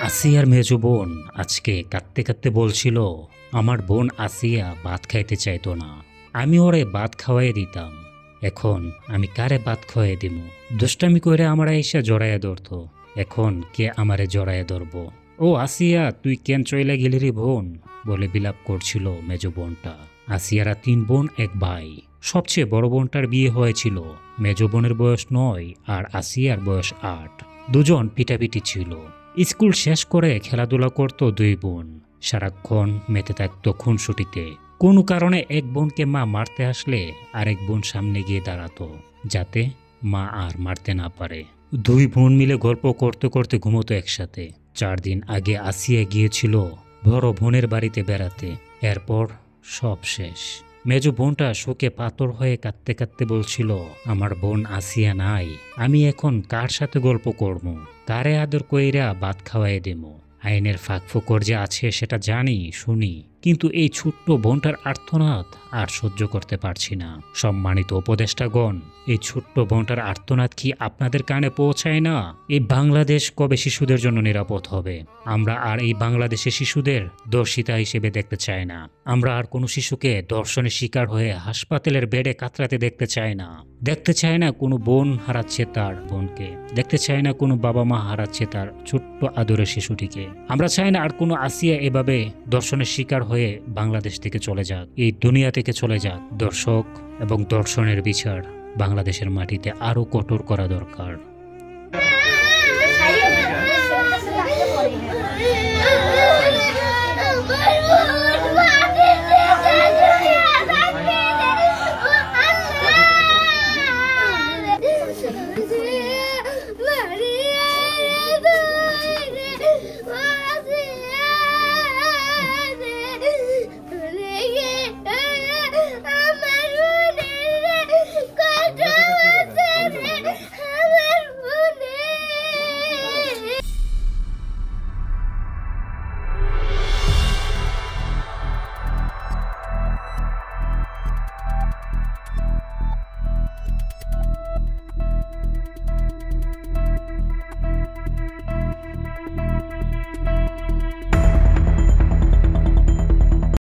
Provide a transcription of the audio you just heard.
আসিয়ার মেজো বোন আজকে কাঁদতে কাঁদতে বলছিল আমার বোন আসিয়া ভাত খাইতে চাইতো না। আমি ওরে ভাত খাওয়াই দিতাম, এখন আমি কারে ভাত খাওয়াই দিমু? দুষ্টামি করে আমরা এসে জড়াইয়া ধরত, এখন কে আমারে জড়াইয়া ধরব? ও আসিয়া, তুই কেন চইলা গেলি রে বোন বলে বিলাপ করছিল মেজো বোনটা। আসিয়ারা 3 বোন 1 ভাই। সবচেয়ে বড় বোনটার বিয়ে হয়েছিল, মেজো বোনের বয়স 9 আর আসিয়ার বয়স 8। দুজন পিটাপিটি ছিল। স্কুল শেষ করে খেলাধুলা করত 2 বোন, সারাক্ষণ মেতে থাকতো খুনসুটিতে। কোনো কারণে এক বোনকে মা মারতে আসলে আরেক বোন সামনে গিয়ে দাঁড়াতো, যাতে মা আর মারতে না পারে। 2 বোন মিলে গল্প করতে করতে ঘুমতো একসাথে। 4 দিন আগে আসিয়া গিয়েছিল বড় বোনের বাড়িতে বেড়াতে, এরপর সব শেষ। মেজো বোনটা শোকে পাথর হয়ে কাঁদতে কাঁদতে বলছিল, আমার বোন আসিয়া নাই, আমি এখন কার সাথে গল্প করবো, কারে আদর কইরা ভাত খাওয়াই দেবো? আইনের ফাঁক ফোকর যে আছে সেটা জানি শুনি, কিন্তু এই ছোট্ট বোনটার আর্তনাদ আর সহ্য করতে পারছি না। সম্মানিত উপদেষ্টাগণ, এই ছোট্ট বোনটার আর্তনাদ কি আপনাদের কানে পৌঁছায় না? এই বাংলাদেশ কবে শিশুদের জন্য নিরাপদ হবে? আমরা আর এই বাংলাদেশের শিশুদের দর্শিতা হিসেবে দেখতে চাই না। আমরা আর কোনো শিশুকে ধর্ষণের শিকার হয়ে হাসপাতালের বেডে কাতরাতে দেখতে চাই না। দেখতে চাই না কোনো বোন হারাচ্ছে তার বোনকে, দেখতে চাই না কোনো বাবা মা হারাচ্ছে তার ছোট্ট আদরের শিশুটিকে। আমরা চাই না আর কোনো আসিয়া এভাবে ধর্ষণের শিকার হয়ে বাংলাদেশ থেকে চলে যাক, এই দুনিয়া থেকে চলে যাক। দর্শক এবং দর্শনের বিচার বাংলাদেশের মাটিতে আরো কঠোর করা দরকার।